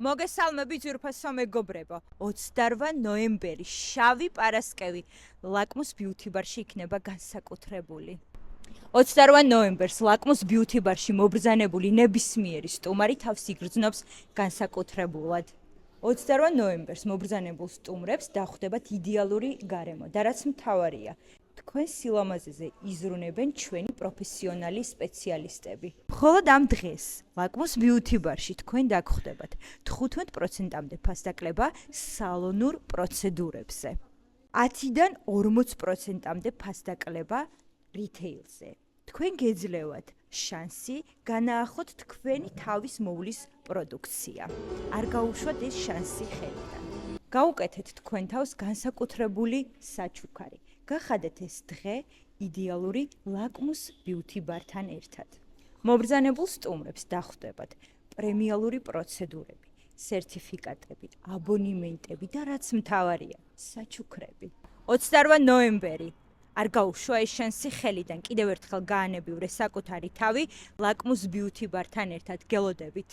მოგესალმები ძვირფასო მეგობრებო. 28 ნოემბერი შავი პარასკევი ლაკმუს ბიუთი ბარში იქნება განსაკუთრებული. 28 ნოემბერს ლაკმუს ბიუთი ბარში მობრძანებული ნებისმიერი სტუმარი თავს იგრძნობს განსაკუთრებულად. 28 ნოემბერს მობრძანებულ სტუმრებს დახვდებათ იდეალური გარემო და რაც მთავარია, თქვენ სილამაზეზე იზრუნებენ ჩვენი პროფესიონალი სპეციალისტები. მხოლოდ ამ დღეს ლაკმუს ბიუთი ბარში თქვენ დაგხვდებათ 15%-მდე ფასდაკლება სალონურ პროცედურებზე. 10-დან 40%-მდე ფასდაკლება რითეილზე. თქვენ გეძლევათ შანსი განაახოთ თქვენი თავის მოვლის პროდუქცია. არ გაუშვათ ეს შანსი ხელიდან. გაუკეთეთ თქვენ თავს განსაკუთრებული საჩუქარი. გახადეთ ეს დღე იდეალური ლაკმუს ბიუთი ბართან ერთად. მობრძანებულ სტუმრებს დახვდებათ პრემიალური პროცედურები, სერტიფიკატები, აბონემენტები და რაც მთავარია, საჩუქრები. 28 ნოემბერი. არ გაუშვა ეს შანსი ხელიდან. კიდევ ერთხელ გაანებივრე საკუთარი თავი ლაკმუს ბიუთი ბართან ერთად. გელოდებით.